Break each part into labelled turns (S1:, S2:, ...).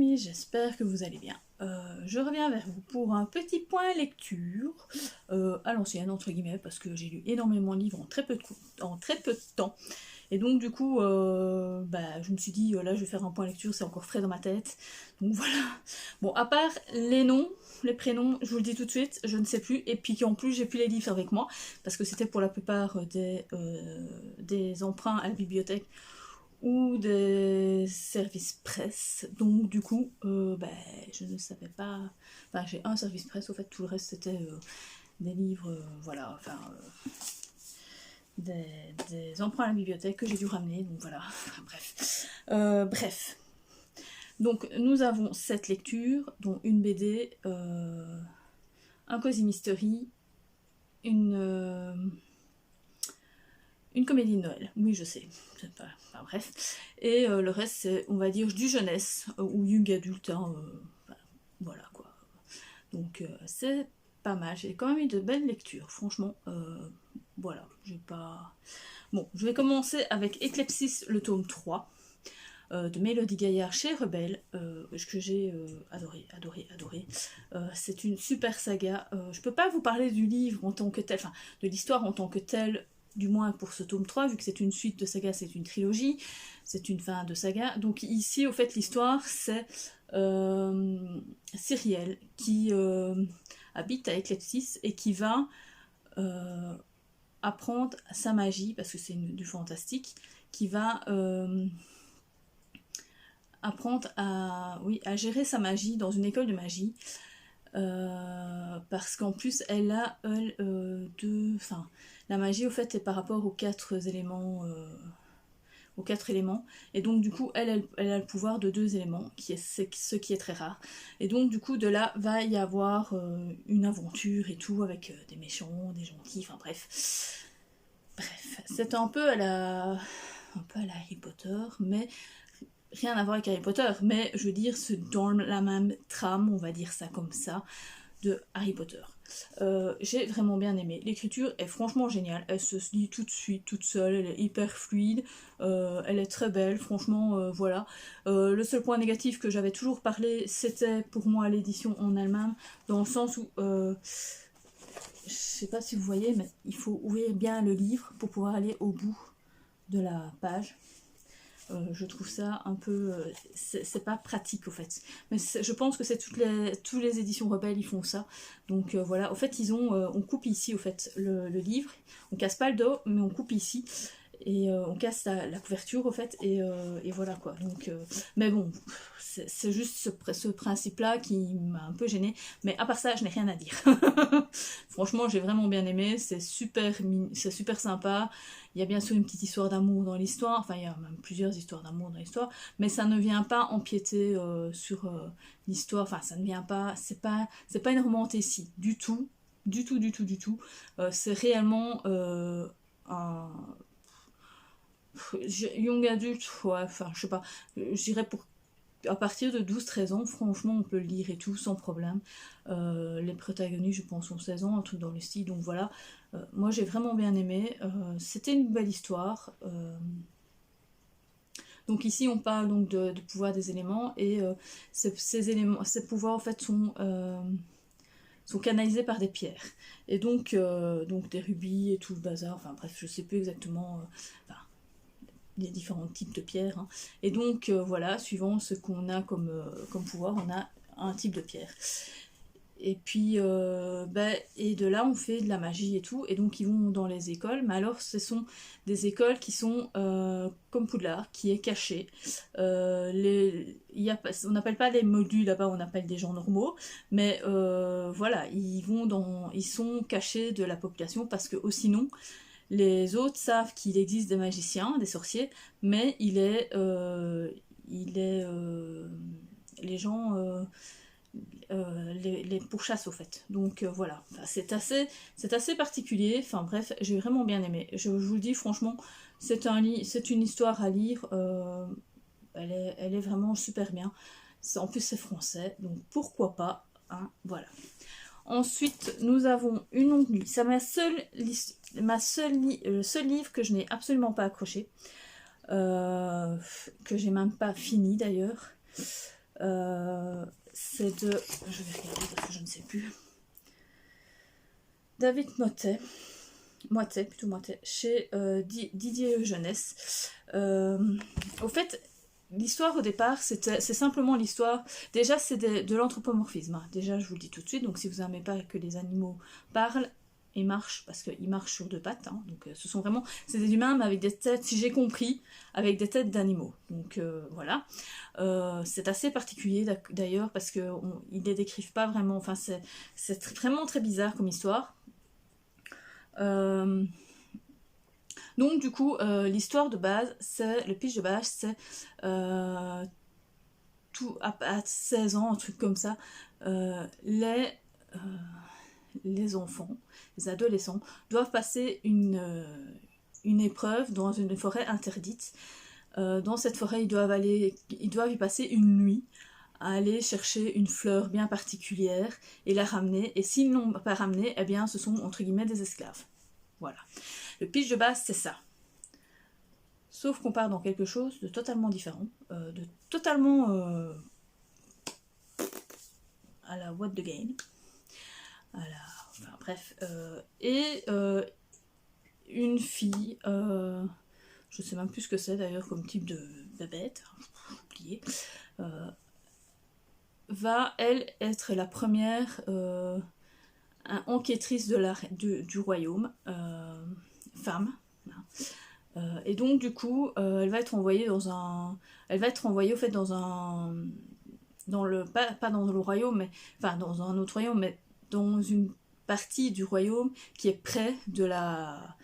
S1: amis, j'espère que vous allez bien. Je reviens vers vous pour un petit point lecture, à l'ancienne entre guillemets, parce que j'ai lu énormément de livres en très peu de temps. Et donc du coup, je me suis dit, là je vais faire un point lecture, c'est encore frais dans ma tête. Donc voilà. Bon, à part les noms, les prénoms, je vous le dis tout de suite, je ne sais plus. Et puis en plus, j'ai plus les livres avec moi, parce que c'était pour la plupart des emprunts à la bibliothèque ou des services presse. Donc du coup, je ne savais pas... Enfin, j'ai un service presse, au fait, tout le reste c'était des livres, des emprunts à la bibliothèque que j'ai dû ramener, donc voilà, bref. Donc nous avons 7 lectures, dont une BD, un Cozy Mystery, une comédie de Noël, oui je sais, bref. Et le reste c'est, on va dire, du jeunesse, ou young adulte, voilà quoi. Donc c'est pas mal, j'ai quand même eu de belles lectures, franchement, voilà, j'ai pas... Bon, je vais commencer avec Eclepsis, le tome 3, de Mélodie Gaillard chez Rebelle, que j'ai adoré. C'est une super saga. Je peux pas vous parler du livre en tant que tel, enfin de l'histoire en tant que telle, du moins pour ce tome 3, vu que c'est une suite de saga, c'est une trilogie, c'est une fin de saga. Donc ici, au fait, l'histoire, c'est Cyrielle qui habite à Eclepsis et qui va apprendre sa magie, parce que c'est du fantastique, qui va apprendre à gérer sa magie dans une école de magie, parce qu'en plus elle a la magie au fait est par rapport aux 4 éléments, et donc du coup elle a le pouvoir de 2 éléments, ce qui est très rare, et donc du coup de là va y avoir une aventure et tout, avec des méchants, des gentils, enfin bref, c'est un peu à la Harry Potter, mais rien à voir avec Harry Potter, mais je veux dire, c'est dans la même trame, on va dire ça comme ça, de Harry Potter. J'ai vraiment bien aimé. L'écriture est franchement géniale, elle se lit tout de suite, toute seule, elle est hyper fluide, elle est très belle, franchement, voilà. Le seul point négatif que j'avais toujours parlé, c'était pour moi l'édition en elle-même, dans le sens où, je sais pas si vous voyez, mais il faut ouvrir bien le livre pour pouvoir aller au bout de la page. Je trouve ça un peu... c'est pas pratique au fait. Mais je pense que c'est toutes les éditions Rebelles, ils font ça. Donc voilà, au fait, on coupe ici au fait le livre. On casse pas le dos, mais on coupe ici. Et on casse la couverture au fait, et voilà quoi. Donc, mais bon, c'est juste ce principe-là qui m'a un peu gênée. Mais à part ça, je n'ai rien à dire. Franchement, j'ai vraiment bien aimé. C'est super sympa. Il y a bien sûr une petite histoire d'amour dans l'histoire. Enfin, il y a même plusieurs histoires d'amour dans l'histoire. Mais ça ne vient pas empiéter sur l'histoire. Enfin, ça ne vient pas... C'est pas une romantécie du tout. Du tout. C'est réellement un... young adulte, ouais, enfin, je sais pas. Je dirais à partir de 12-13 ans, franchement, on peut le lire et tout, sans problème. Les protagonistes, je pense, ont 16 ans, un truc dans le style, donc voilà. Moi, j'ai vraiment bien aimé. C'était une belle histoire. Donc ici, on parle donc de pouvoir des éléments, et ces pouvoirs, en fait, sont canalisés par des pierres. Et donc des rubis et tout le bazar, enfin bref, je sais plus exactement... les différents types de pierres, hein. Et donc voilà, suivant ce qu'on a comme pouvoir, on a un type de pierre. Et puis et de là on fait de la magie et tout, et donc ils vont dans les écoles, mais alors ce sont des écoles qui sont comme Poudlard, qui est caché. On n'appelle pas les moldus là-bas, on appelle des gens normaux, mais voilà, ils sont cachés de la population, parce que sinon les autres savent qu'il existe des magiciens, des sorciers, mais les gens les pourchassent au fait. Donc voilà, enfin, c'est assez particulier. Enfin bref, j'ai vraiment bien aimé. Je vous le dis franchement, c'est une histoire à lire. Elle est vraiment super bien. En plus c'est français, donc pourquoi pas, hein, voilà. Ensuite, nous avons Une longue nuit. C'est le seul livre que je n'ai absolument pas accroché, que j'ai même pas fini d'ailleurs. C'est de... Je vais regarder parce que je ne sais plus. David Motet, chez Didier Jeunesse. Au fait, l'histoire au départ, c'est simplement l'histoire... Déjà, c'est de l'anthropomorphisme. Hein. Déjà, je vous le dis tout de suite. Donc, si vous n'aimez pas que les animaux parlent et marchent, parce qu'ils marchent sur deux pattes. Hein, donc, ce sont vraiment... C'est des humains, mais avec des têtes, si j'ai compris, avec des têtes d'animaux. Donc, voilà. C'est assez particulier, d'ailleurs, parce qu'ils ne les décrivent pas vraiment. Enfin, c'est vraiment très bizarre comme histoire. Donc du coup, l'histoire de base, le pitch de base, c'est tout à 16 ans, un truc comme ça, les enfants, les adolescents, doivent passer une épreuve dans une forêt interdite. Dans cette forêt, ils doivent y passer une nuit, à aller chercher une fleur bien particulière et la ramener, et s'ils ne l'ont pas ramenée, eh bien ce sont entre guillemets des esclaves. Voilà. Le pitch de base, c'est ça. Sauf qu'on part dans quelque chose de totalement différent, de totalement à la what the game, enfin bref, et une fille, je sais même plus ce que c'est d'ailleurs comme type de bête, j'ai oublié, va, elle, être la première enquêtrice du royaume, femme. Et donc, du coup, elle va être envoyée au fait dans un... pas dans le royaume, mais... Enfin, dans un autre royaume, mais dans une partie du royaume qui est près de la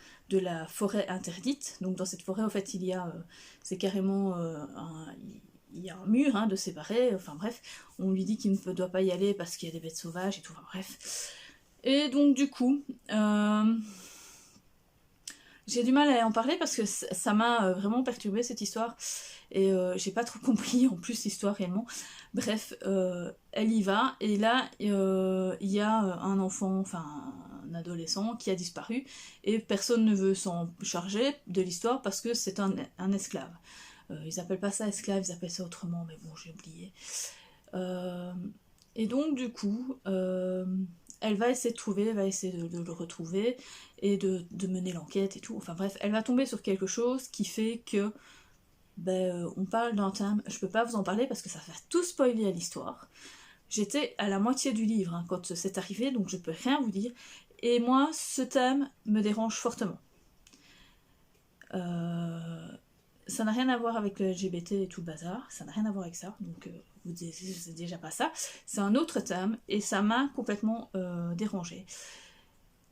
S1: forêt interdite. Donc, dans cette forêt, en fait, c'est carrément il y a un mur de séparer, enfin bref, on lui dit qu'il ne doit pas y aller parce qu'il y a des bêtes sauvages et tout, enfin bref. Et donc du coup, j'ai du mal à en parler parce que ça m'a vraiment perturbée cette histoire, et j'ai pas trop compris en plus l'histoire réellement. Bref, elle y va, et là, il y a un enfant, enfin un adolescent qui a disparu, et personne ne veut s'en charger de l'histoire parce que c'est un esclave. Ils appellent pas ça esclave, ils appellent ça autrement, mais bon, j'ai oublié. Et donc, du coup, elle va essayer de le retrouver et de mener l'enquête et tout. Enfin bref, elle va tomber sur quelque chose qui fait que on parle d'un thème. Je peux pas vous en parler parce que ça va tout spoiler à l'histoire. J'étais à la moitié du livre quand c'est arrivé, donc je peux rien vous dire. Et moi, ce thème me dérange fortement. Ça n'a rien à voir avec le LGBT et tout le bazar, ça n'a rien à voir avec ça, donc c'est déjà pas ça. C'est un autre thème, et ça m'a complètement dérangée.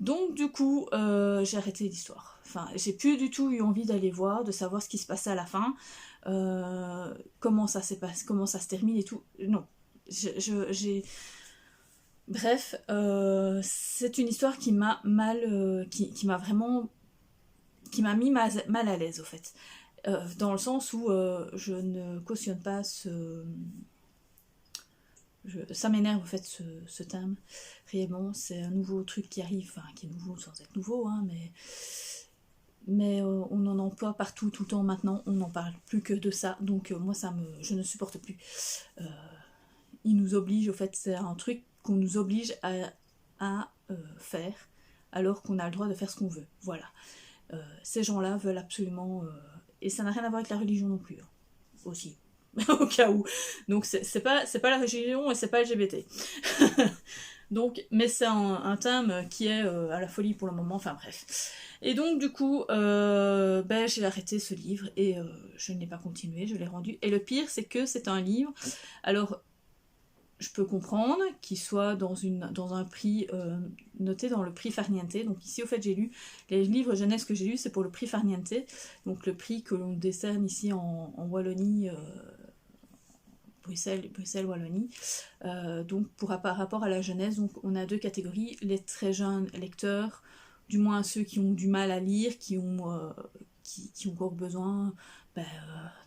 S1: Donc du coup, j'ai arrêté l'histoire. Enfin, j'ai plus du tout eu envie d'aller voir, de savoir ce qui se passait à la fin, comment ça se termine et tout. Non, Bref, c'est une histoire qui m'a qui m'a vraiment... qui m'a mis mal à l'aise, au fait. Dans le sens où je ne cautionne pas ça m'énerve, en fait, ce thème. Réellement, c'est un nouveau truc qui arrive, enfin, qui est nouveau sans être nouveau, mais on en emploie partout, tout le temps maintenant, on n'en parle plus que de ça, donc moi, je ne supporte plus. Il nous oblige, au fait, c'est un truc qu'on nous oblige à faire, alors qu'on a le droit de faire ce qu'on veut, voilà. Ces gens-là veulent absolument... et ça n'a rien à voir avec la religion non plus, aussi, au cas où. Donc c'est pas la religion et c'est pas LGBT. Donc, mais c'est un thème qui est à la folie pour le moment, enfin bref. Et donc du coup, j'ai arrêté ce livre et je ne l'ai pas continué, je l'ai rendu. Et le pire, c'est que c'est un livre... Alors, je peux comprendre qu'il soit dans un prix noté dans le prix Farniente. Donc ici, au fait, j'ai lu les livres jeunesse que j'ai lus, c'est pour le prix Farniente, donc le prix que l'on décerne ici en Wallonie, Bruxelles Wallonie. Donc par rapport à la jeunesse, donc on a deux catégories: les très jeunes lecteurs, du moins ceux qui ont du mal à lire, qui ont encore besoin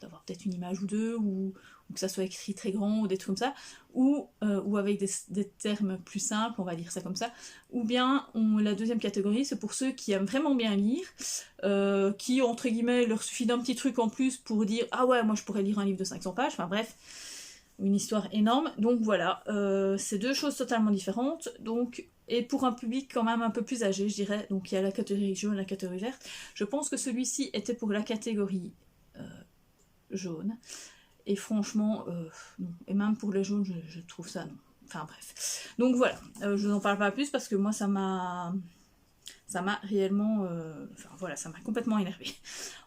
S1: d'avoir peut-être une image ou deux, ou que ça soit écrit très grand, ou des trucs comme ça, ou avec des termes plus simples, on va dire ça comme ça. Ou bien, la deuxième catégorie, c'est pour ceux qui aiment vraiment bien lire, qui, entre guillemets, leur suffit d'un petit truc en plus pour dire « Ah ouais, moi je pourrais lire un livre de 500 pages », enfin bref. une histoire énorme. Donc voilà, c'est deux choses totalement différentes. Donc, et pour un public quand même un peu plus âgé, je dirais. Donc il y a la catégorie jaune, la catégorie verte. Je pense que celui-ci était pour la catégorie jaune. Et franchement, non. Et même pour les jaunes, je trouve ça non. Enfin bref. Donc voilà, je n'en parle pas plus parce que moi ça m'a réellement, enfin voilà, ça m'a complètement énervé.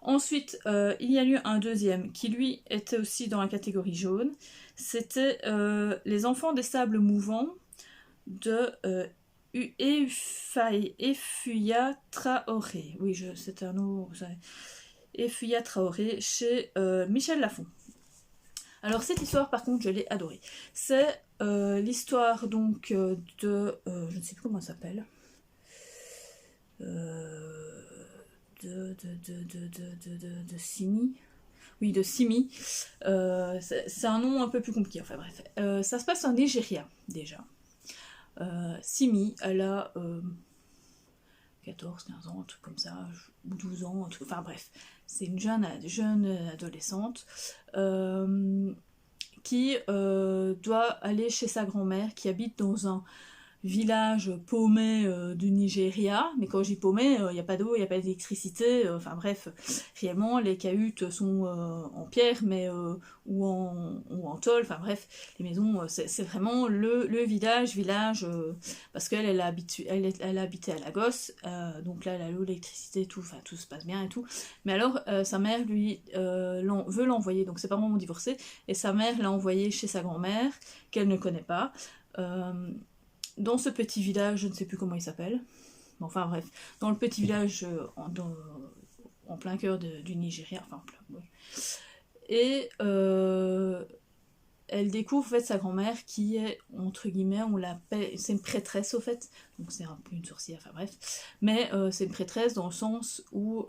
S1: Ensuite, il y a eu un deuxième qui lui était aussi dans la catégorie jaune. C'était Les enfants des sables mouvants de Efuya Traoré. Oui, c'est un nom. Efuya Traoré chez Michel Lafon. Alors cette histoire par contre je l'ai adorée. C'est l'histoire donc de... je ne sais plus comment elle s'appelle. De Simi. Oui, de Simi. C'est un nom un peu plus compliqué, enfin bref. Ça se passe en Nigeria déjà. Simi, elle a 14, 15 ans, un truc comme ça, ou 12 ans, un truc, enfin bref. C'est une jeune adolescente qui doit aller chez sa grand-mère qui habite dans un village paumé du Nigeria, mais quand je dis paumé, il n'y a pas d'eau, il n'y a pas d'électricité, enfin bref, réellement les cahutes sont en pierre mais ou en tôle, enfin bref, les maisons, c'est vraiment le village, parce qu'elle elle a habité à Lagos, donc là elle a l'eau, l'électricité, tout, enfin tout se passe bien et tout, mais alors sa mère lui veut l'envoyer, donc ses parents ont divorcé, et sa mère l'a envoyé chez sa grand-mère, qu'elle ne connaît pas, dans ce petit village, je ne sais plus comment il s'appelle, enfin bref, dans le petit village en plein cœur du Nigeria, enfin plein, oui. Et elle découvre en fait sa grand-mère qui est, entre guillemets, on l'appelle, c'est une prêtresse au fait, donc c'est un peu une sorcière, enfin bref, mais c'est une prêtresse dans le sens où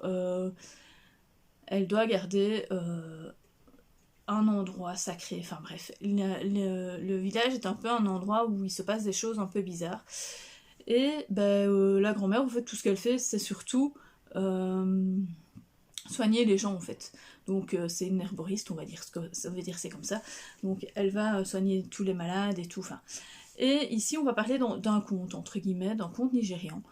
S1: elle doit garder un endroit sacré, enfin bref, le village est un peu un endroit où il se passe des choses un peu bizarres, et la grand-mère, en fait, tout ce qu'elle fait, c'est surtout soigner les gens, en fait. Donc c'est une herboriste, on va dire, ça veut dire c'est comme ça, donc elle va soigner tous les malades et tout, enfin. Et ici, on va parler d'un conte, entre guillemets, d'un conte nigérian.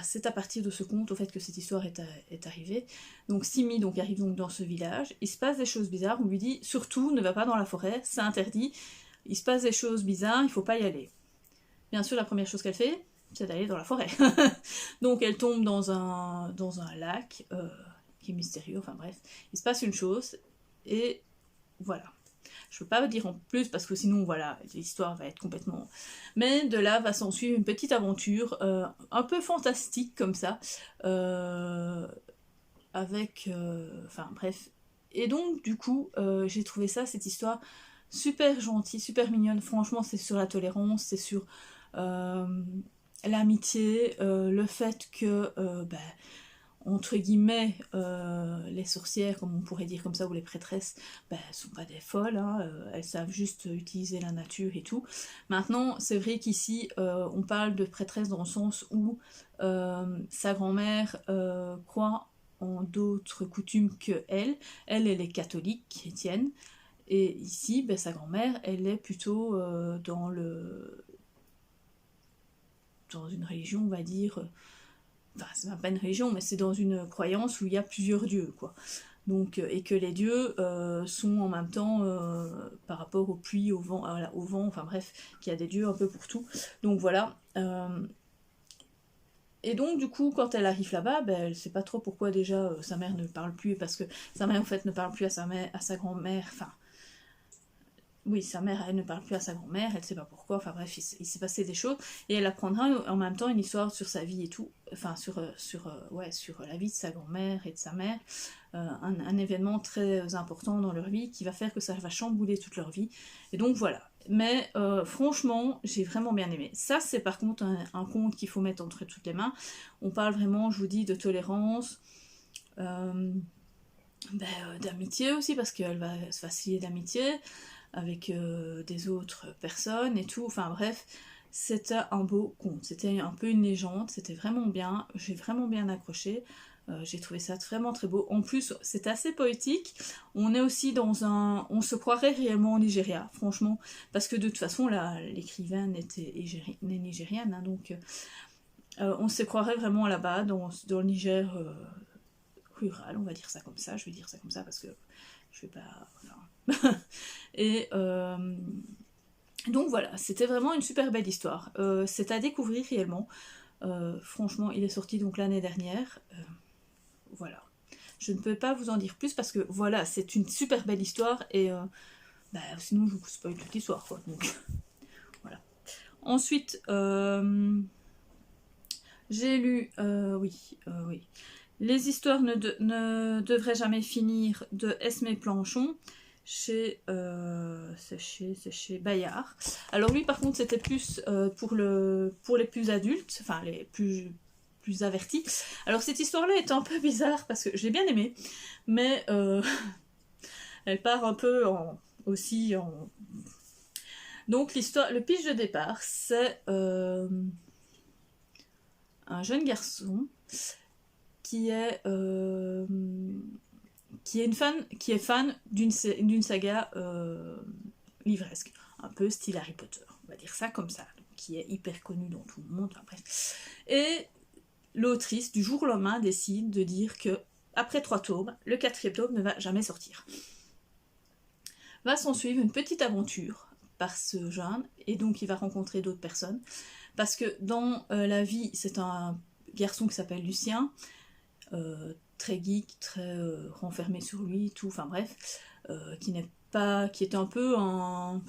S1: C'est à partir de ce conte au fait que cette histoire est arrivée. Donc Simi donc, arrive donc dans ce village, il se passe des choses bizarres, on lui dit surtout ne va pas dans la forêt, c'est interdit, il se passe des choses bizarres, il faut pas y aller. Bien sûr la première chose qu'elle fait, c'est d'aller dans la forêt. Donc elle tombe dans un lac qui est mystérieux, enfin bref, il se passe une chose, et voilà. Je peux pas dire en plus parce que sinon voilà, l'histoire va être complètement... Mais de là va s'en suivre une petite aventure un peu fantastique comme ça, avec... Enfin bref. Et donc du coup, j'ai trouvé ça, cette histoire, super gentille, super mignonne. Franchement, c'est sur la tolérance, c'est sur l'amitié, le fait que... entre guillemets, les sorcières, comme on pourrait dire comme ça, ou les prêtresses, sont pas des folles, hein, elles savent juste utiliser la nature et tout. Maintenant, c'est vrai qu'ici, on parle de prêtresse dans le sens où sa grand-mère croit en d'autres coutumes que elle. Elle est catholique, chrétienne, et ici, sa grand-mère, elle est plutôt dans une religion, on va dire... Enfin, c'est même pas une religion, mais c'est dans une croyance où il y a plusieurs dieux, quoi. Donc, et que les dieux sont en même temps, par rapport aux pluies, au vent, enfin bref, qu'il y a des dieux un peu pour tout. Donc voilà. Et donc, du coup, quand elle arrive là-bas, elle sait pas trop pourquoi déjà sa mère ne parle plus, parce que sa mère, en fait, ne parle plus à sa grand-mère, enfin... Oui, sa mère, elle ne parle plus à sa grand-mère, elle sait pas pourquoi, enfin bref, il s'est passé des choses, et elle apprendra en même temps une histoire sur sa vie et tout, enfin sur la vie de sa grand-mère et de sa mère, un événement très important dans leur vie qui va faire que ça va chambouler toute leur vie, et donc voilà. Mais franchement, j'ai vraiment bien aimé. Ça, c'est par contre un conte qu'il faut mettre entre toutes les mains. On parle vraiment, je vous dis, de tolérance, d'amitié aussi, parce qu'elle va se faciliter d'amitié, avec des autres personnes et tout, enfin bref, c'était un beau conte, c'était un peu une légende, c'était vraiment bien, j'ai vraiment bien accroché, J'ai trouvé ça vraiment très beau. En plus, c'est assez poétique. On est aussi on se croirait réellement au Nigeria, franchement, parce que de toute façon, l'écrivaine était nigériane, hein, donc on se croirait vraiment là-bas, dans le Niger rural, on va dire ça comme ça. Je vais dire ça comme ça parce que je vais pas... Voilà. Et donc voilà, c'était vraiment une super belle histoire. C'est à découvrir réellement. Franchement, il est sorti donc l'année dernière. Voilà. Je ne peux pas vous en dire plus parce que voilà, c'est une super belle histoire et sinon je vous spoil toute l'histoire, quoi. Donc voilà. Ensuite, j'ai lu, oui. Les histoires ne devraient jamais finir de Esmé Planchon chez Bayard. Alors lui par contre c'était plus pour les plus adultes, enfin les plus avertis. Alors cette histoire-là est un peu bizarre parce que j'ai bien aimé, mais elle part un peu aussi en... Donc l'histoire, le pitch de départ, c'est un jeune garçon qui est fan d'une saga livresque, un peu style Harry Potter, on va dire ça comme ça, donc, qui est hyper connue dans tout le monde, enfin, bref. Et l'autrice, du jour au lendemain, décide de dire que après 3 tomes, le 4e tome ne va jamais sortir. Va s'en suivre une petite aventure par ce jeune, et donc il va rencontrer d'autres personnes, parce que dans la vie, c'est un garçon qui s'appelle Lucien, très geek, très renfermé sur lui, tout, enfin bref, qui est un peu un...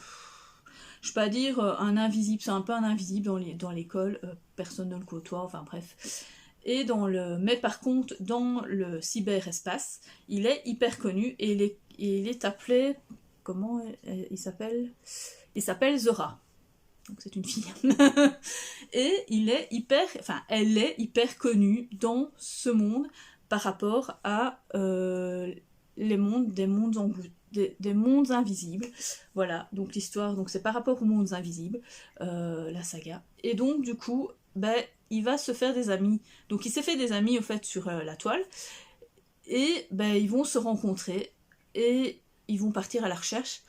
S1: Je ne vais pas dire un invisible, c'est un peu un invisible dans l'école, personne ne le côtoie, enfin bref. Et mais par contre, dans le cyberespace, il est hyper connu et il est appelé... Comment il s'appelle? Il s'appelle Zora. Donc c'est une fille. Et elle est hyper connue dans ce monde par rapport à des mondes invisibles. Voilà, donc l'histoire, donc c'est par rapport aux mondes invisibles, la saga. Et donc du coup, il va se faire des amis. Donc il s'est fait des amis au fait sur la toile. Et ils vont se rencontrer et ils vont partir à la recherche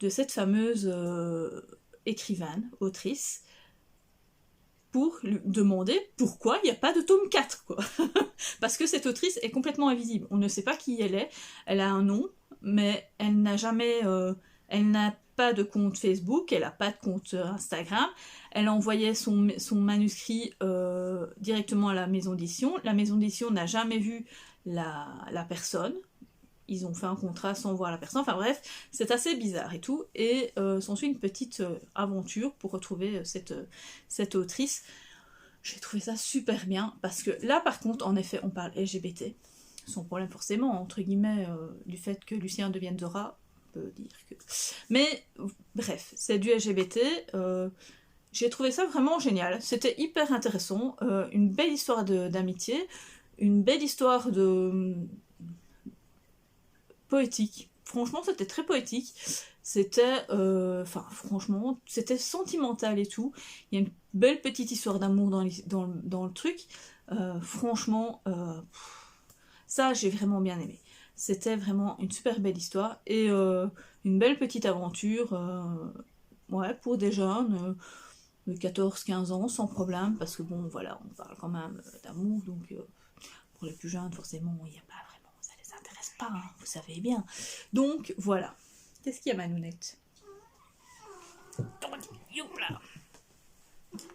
S1: de cette fameuse écrivaine, autrice, pour lui demander pourquoi il n'y a pas de tome 4, quoi. Parce que cette autrice est complètement invisible. On ne sait pas qui elle est. Elle a un nom, mais elle n'a pas de compte Facebook, elle n'a pas de compte Instagram. Elle a envoyé son manuscrit directement à la maison d'édition. La maison d'édition n'a jamais vu la personne. Ils ont fait un contrat sans voir la personne, enfin bref, c'est assez bizarre et tout, et s'ensuit une petite aventure pour retrouver cette autrice. J'ai trouvé ça super bien, parce que là par contre, en effet, on parle LGBT, sans problème forcément, entre guillemets, du fait que Lucien devienne Zora, on peut dire que... Mais bref, c'est du LGBT, j'ai trouvé ça vraiment génial, c'était hyper intéressant, une belle histoire d'amitié, une belle histoire poétique. Franchement, c'était très poétique. C'était, franchement, c'était sentimental et tout. Il y a une belle petite histoire d'amour dans le truc. Franchement, ça, j'ai vraiment bien aimé. C'était vraiment une super belle histoire et une belle petite aventure, ouais, pour des jeunes de 14-15 ans, sans problème, parce que bon, voilà, on parle quand même d'amour, donc pour les plus jeunes, forcément, il n'y a pas vraiment, ça les intéresse pas, hein, vous savez bien. Donc, voilà. Qu'est-ce qu'il y a, Manounette?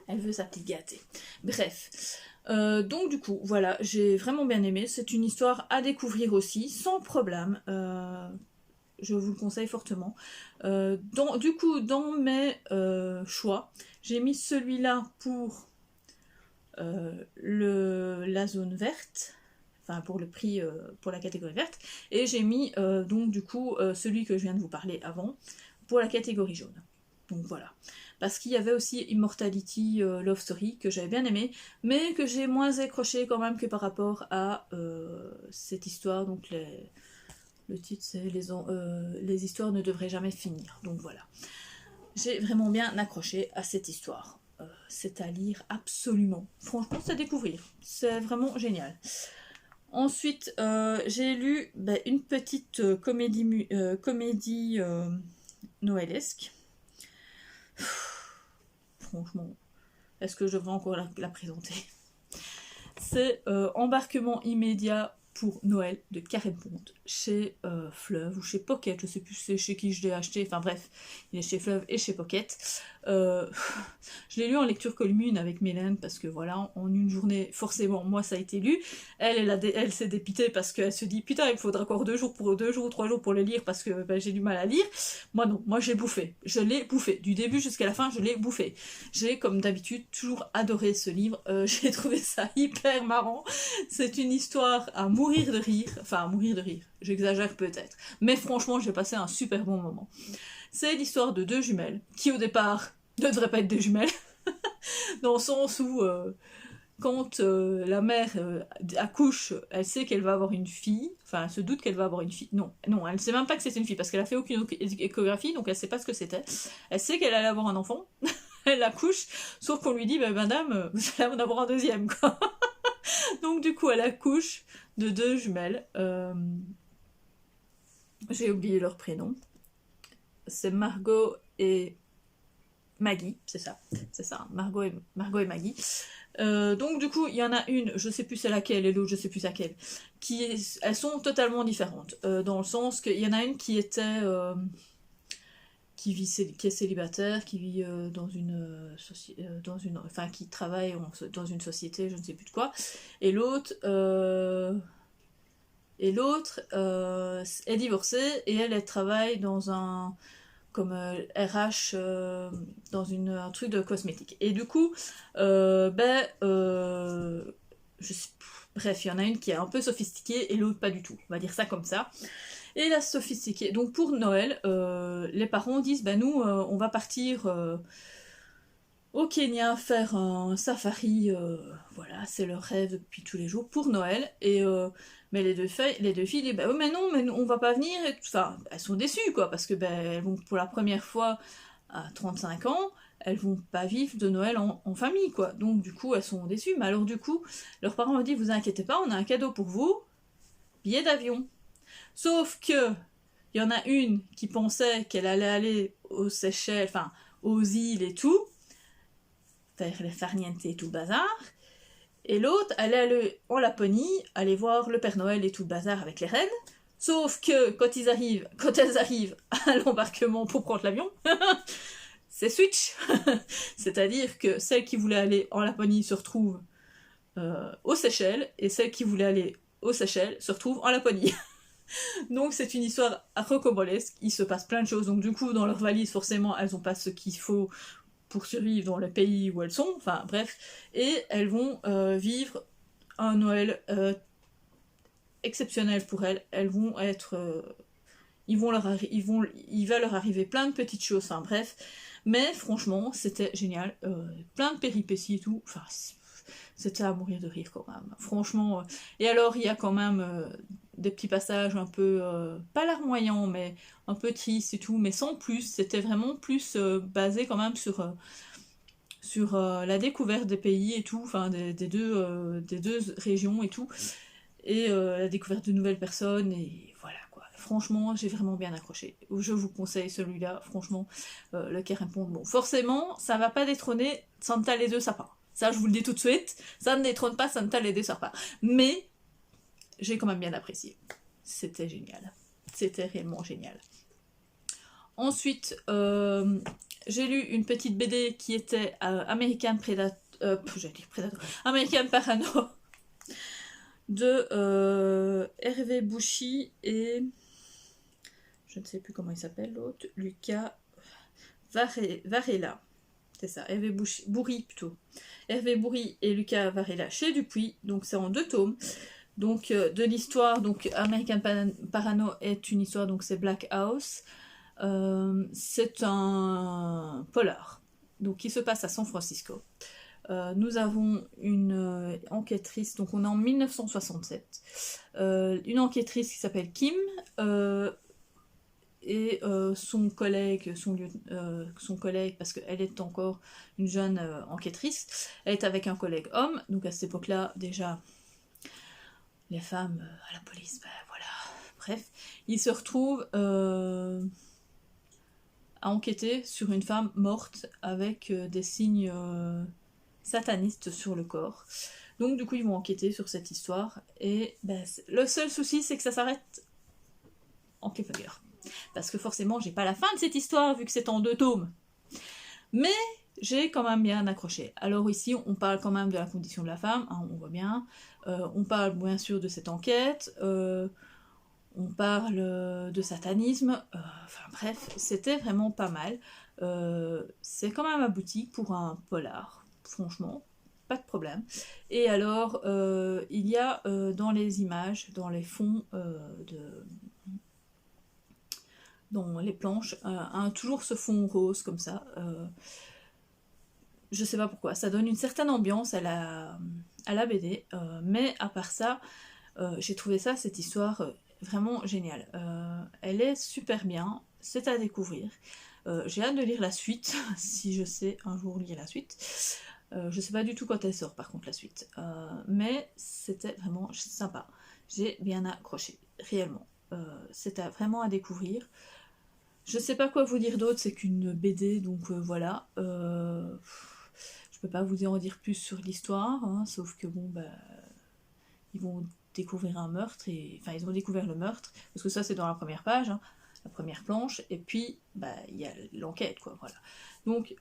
S1: Elle veut sa petite gâtée. Bref. Donc, du coup, voilà, j'ai vraiment bien aimé. C'est une histoire à découvrir aussi, sans problème. Je vous le conseille fortement. Du coup, dans mes choix, j'ai mis celui-là pour la zone verte, enfin pour le prix, pour la catégorie verte, et j'ai mis donc du coup celui que je viens de vous parler avant pour la catégorie jaune. Donc voilà. Parce qu'il y avait aussi Immortality Love Story que j'avais bien aimé, mais que j'ai moins accroché quand même que par rapport à cette histoire. Donc le titre c'est les histoires ne devraient jamais finir. Donc voilà. J'ai vraiment bien accroché à cette histoire. C'est à lire absolument. Franchement, c'est à découvrir. C'est vraiment génial. Ensuite, j'ai lu une petite comédie noëlesque. Franchement, est-ce que je devrais encore la présenter? C'est Embarquement immédiat pour Noël de Karen Pond chez Fleuve ou chez Pocket, je sais plus c'est chez qui je l'ai acheté, enfin bref, il est chez Fleuve et chez Pocket. Je l'ai lu en lecture commune avec Mélène parce que voilà, en une journée, forcément, moi ça a été lu. Elle s'est dépitée parce qu'elle se dit putain, il me faudra encore 2 jours ou 3 jours pour le lire parce que j'ai du mal à lire. Moi non, moi j'ai bouffé, je l'ai bouffé, du début jusqu'à la fin, je l'ai bouffé. J'ai comme d'habitude toujours adoré ce livre, j'ai trouvé ça hyper marrant. C'est une histoire à mourir de rire, enfin à mourir de rire, j'exagère peut-être, mais franchement j'ai passé un super bon moment. C'est l'histoire de 2 jumelles qui au départ ne devraient pas être des jumelles, dans le sens où quand la mère accouche, elle sait qu'elle va avoir une fille, enfin elle se doute qu'elle va avoir une fille, non, elle sait même pas que c'est une fille parce qu'elle a fait aucune échographie, donc elle sait pas ce que c'était. Elle sait qu'elle allait avoir un enfant, elle accouche, sauf qu'on lui dit madame, vous allez en avoir un deuxième quoi. Donc du coup elle accouche de 2 jumelles, j'ai oublié leur prénom, c'est Margot et Maggie, c'est ça, Margot et Maggie. Donc du coup, il y en a une, je sais plus c'est laquelle, et l'autre je sais plus laquelle, elles sont totalement différentes, dans le sens qu'il y en a une qui était, qui est célibataire, qui vit enfin qui travaille dans une société, je ne sais plus de quoi, et l'autre est divorcée et elle travaille dans un comme RH dans un truc de cosmétique. Et du coup, bref, il y en a une qui est un peu sophistiquée et l'autre pas du tout. On va dire ça comme ça. Et la sophistiquée. Donc pour Noël, les parents disent, nous, on va partir au Kenya faire un safari. Voilà, c'est leur rêve depuis tous les jours pour Noël. Et mais les deux filles disent oh, mais non, on va pas venir. Et enfin, elles sont déçues quoi, parce que elles vont pour la première fois à 35 ans, elles vont pas vivre de Noël en famille quoi. Donc du coup, elles sont déçues. Mais alors du coup, leurs parents ont dit vous inquiétez pas, on a un cadeau pour vous, billet d'avion. Sauf que il y en a une qui pensait qu'elle allait aller aux Seychelles, enfin aux îles et tout, faire les farniente et tout le bazar. Et l'autre, elle est allée en Laponie, aller voir le Père Noël et tout le bazar avec les reines. Sauf que quand elles arrivent à l'embarquement pour prendre l'avion, c'est switch. C'est-à-dire que celle qui voulait aller en Laponie se retrouve aux Seychelles, et celle qui voulait aller aux Seychelles se retrouve en Laponie. Donc c'est une histoire rocambolesque, il se passe plein de choses. Donc du coup, dans leur valise, forcément, elles n'ont pas ce qu'il faut pour survivre dans le pays où elles sont, enfin bref, et elles vont vivre un Noël exceptionnel pour elles. Elles vont être, il va leur arriver plein de petites choses, enfin bref, mais franchement c'était génial, plein de péripéties et tout, enfin c'était à mourir de rire quand même, franchement. Et alors il y a quand même des petits passages un peu, pas larmoyants, mais un peu tristes et tout, mais sans plus, c'était vraiment plus basé quand même sur la découverte des pays et tout, enfin des deux régions et tout, et la découverte de nouvelles personnes, et voilà quoi. Franchement, j'ai vraiment bien accroché. Je vous conseille celui-là, franchement, le Karen Pond. Bon, forcément, ça va pas détrôner Santa les 2 sapins. Ça, je vous le dis tout de suite, ça ne détrône pas Santa les 2 sapins. Mais j'ai quand même bien apprécié. C'était génial. C'était réellement génial. Ensuite, j'ai lu une petite BD qui était American Parano de Hervé Bouchy et je ne sais plus comment il s'appelle l'autre, Lucas Varela. C'est ça, Bourri plutôt. Hervé Bourri et Lucas Varela chez Dupuis, donc c'est en 2 tomes. Donc de l'histoire, donc American Parano est une histoire, donc c'est Black House. C'est un polar, donc qui se passe à San Francisco. Nous avons une enquêtrice, donc on est en 1967, une enquêtrice qui s'appelle Kim, et son collègue, parce qu'elle est encore une jeune enquêtrice, elle est avec un collègue homme, donc à cette époque-là déjà les femmes à la police, ben voilà, bref, il se retrouve à enquêter sur une femme morte avec des signes satanistes sur le corps. Donc du coup ils vont enquêter sur cette histoire et ben, le seul souci c'est que ça s'arrête en cliffhanger. Parce que forcément j'ai pas la fin de cette histoire vu que c'est en 2 tomes. Mais j'ai quand même bien accroché. Alors ici on parle quand même de la condition de la femme, hein, on voit bien. On parle bien sûr de cette enquête. On parle de satanisme, enfin bref, c'était vraiment pas mal. C'est quand même abouti pour un polar, franchement, pas de problème. Et alors, il y a dans les images, dans les fonds, dans les planches, toujours ce fond rose comme ça. Je sais pas pourquoi, ça donne une certaine ambiance à la BD, mais à part ça, j'ai trouvé ça, cette histoire, vraiment géniale. Elle est super bien, c'est à découvrir. J'ai hâte de lire la suite, si je sais un jour lire la suite. Je sais pas du tout quand elle sort par contre la suite. Mais c'était vraiment sympa. J'ai bien accroché, réellement. C'était vraiment à découvrir. Je sais pas quoi vous dire d'autre, c'est qu'une BD, donc voilà. Je peux pas vous en dire plus sur l'histoire, hein, sauf que bon, bah, ils vont découvrir un meurtre, et enfin ils ont découvert le meurtre, parce que ça c'est dans la première page, hein, la première planche, et puis bah il y a l'enquête, quoi, voilà. Donc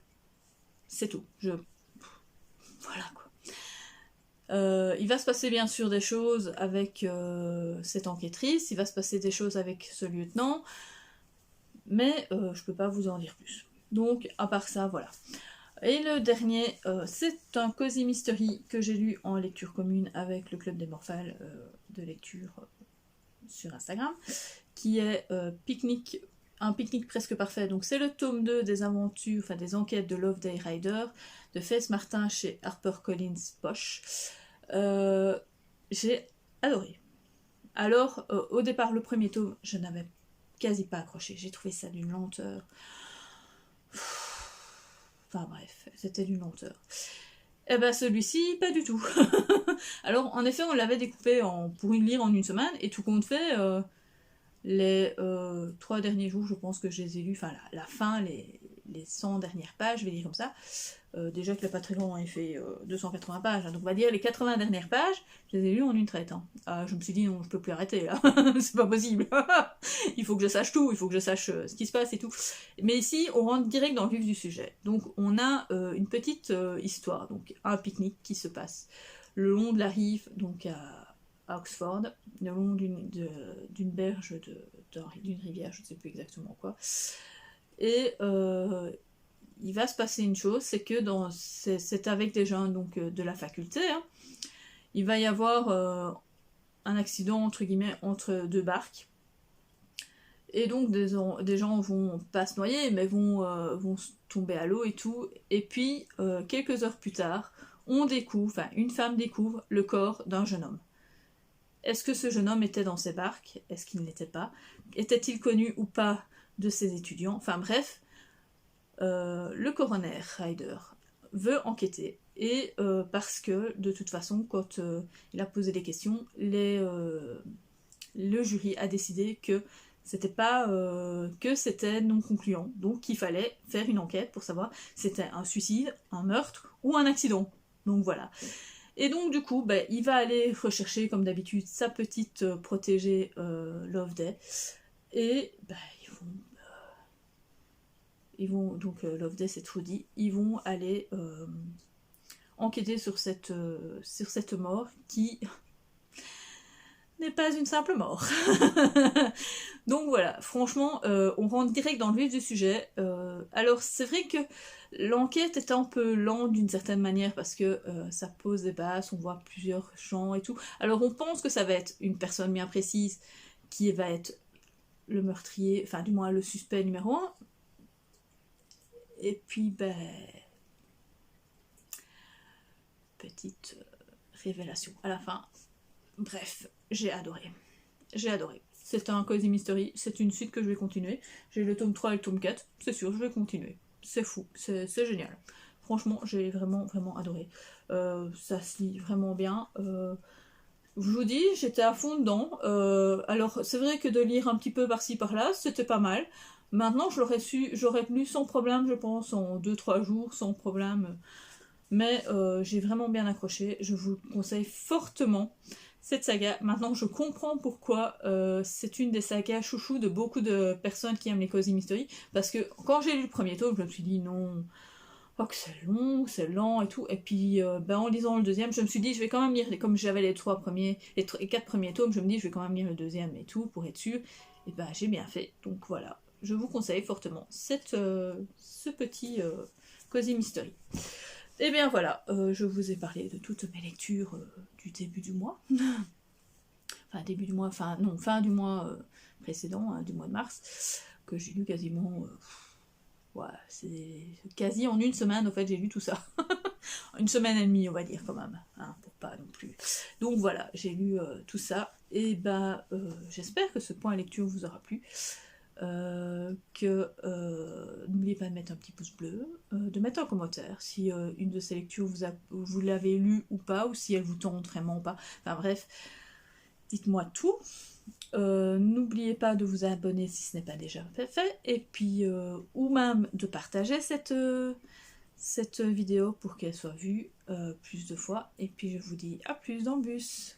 S1: c'est tout. Voilà, quoi. Il va se passer bien sûr des choses avec cette enquêtrice, il va se passer des choses avec ce lieutenant, mais je peux pas vous en dire plus. Donc à part ça, voilà. Et le dernier, c'est un Cozy Mystery que j'ai lu en lecture commune avec le Club des Morphales de lecture sur Instagram, qui est un pique-nique presque parfait. Donc c'est le tome 2 des aventures, enfin des enquêtes de Loveday Rider, de Faith Martin chez HarperCollins Poche. J'ai adoré. Alors, au départ, le premier tome, je n'avais quasi pas accroché. J'ai trouvé ça d'une lenteur. Enfin bref, c'était d'une lenteur. Et ben celui-ci, pas du tout. Alors en effet, on l'avait découpé pour lire en une semaine, et tout compte fait, les 3 derniers jours, je pense que je les ai lus, enfin la fin, les 100 dernières pages, je vais dire comme ça. Déjà que le Patreon il fait 280 pages, hein, donc on va dire les 80 dernières pages, je les ai lues en une traite. Hein. Je me suis dit non, je peux plus arrêter là, c'est pas possible. Il faut que je sache tout, il faut que je sache ce qui se passe et tout. Mais ici, on rentre direct dans le vif du sujet. Donc on a une petite histoire, donc un pique-nique qui se passe le long de la rive, donc à Oxford, le long d'une berge d'une rivière, je ne sais plus exactement quoi. Et il va se passer une chose, c'est que c'est avec des gens donc, de la faculté, hein, il va y avoir un accident entre guillemets entre 2 barques. Et donc des gens vont pas se noyer, mais vont tomber à l'eau et tout. Et puis, quelques heures plus tard, une femme découvre le corps d'un jeune homme. Est-ce que ce jeune homme était dans ces barques? Est-ce qu'il ne l'était pas? Était-il connu ou pas de ses étudiants? Enfin bref, le coroner Ryder veut enquêter. Et parce que, de toute façon, quand il a posé des questions, le jury a décidé que c'était non concluant, donc il fallait faire une enquête pour savoir si c'était un suicide, un meurtre ou un accident. Donc voilà. Et donc du coup, il va aller rechercher comme d'habitude sa petite protégée Loveday, et ils vont donc Loveday c'est Trudy, ils vont aller enquêter sur cette mort qui n'est pas une simple mort. Donc voilà, franchement, on rentre direct dans le vif du sujet. Alors c'est vrai que l'enquête est un peu lente d'une certaine manière parce que ça pose des bases, on voit plusieurs gens et tout. Alors on pense que ça va être une personne bien précise qui va être le meurtrier, enfin du moins le suspect numéro 1. Et puis, petite révélation à la fin. Bref, j'ai adoré. J'ai adoré. C'est un Cozy Mystery, c'est une suite que je vais continuer. J'ai le tome 3 et le tome 4, c'est sûr, je vais continuer. C'est fou, c'est génial. Franchement, j'ai vraiment, vraiment adoré. Ça se lit vraiment bien. je vous dis, j'étais à fond dedans. Alors, c'est vrai que de lire un petit peu par-ci par-là, c'était pas mal. Maintenant, j'aurais lu sans problème, je pense, en 2-3 jours, sans problème. Mais j'ai vraiment bien accroché. Je vous conseille fortement cette saga. Maintenant, je comprends pourquoi c'est une des sagas chouchous de beaucoup de personnes qui aiment les Cozy Mystery. Parce que quand j'ai lu le premier tome, je me suis dit non, oh que c'est long, c'est lent et tout. Et puis en lisant le deuxième, je me suis dit je vais quand même lire, comme j'avais les 4 premiers tomes, je me dis je vais quand même lire le deuxième et tout pour être sûr. Et ben j'ai bien fait. Donc voilà, je vous conseille fortement ce petit Cozy Mystery. Et bien voilà, je vous ai parlé de toutes mes lectures du début du mois. Enfin début du mois, fin du mois précédent, hein, du mois de mars, que j'ai lu quasiment... ouais, c'est quasi en une semaine, en fait, j'ai lu tout ça. Une semaine et demie, on va dire, quand même, hein, pour pas non plus. Donc voilà, j'ai lu tout ça, et j'espère que ce point lecture vous aura plu. N'oubliez pas de mettre un petit pouce bleu, de mettre un commentaire si une de ces lectures vous l'avez lue ou pas, ou si elle vous tente vraiment ou pas. Enfin bref, dites-moi tout. N'oubliez pas de vous abonner si ce n'est pas déjà fait, et puis ou même de partager cette vidéo pour qu'elle soit vue plus de fois. Et puis je vous dis à plus dans le bus.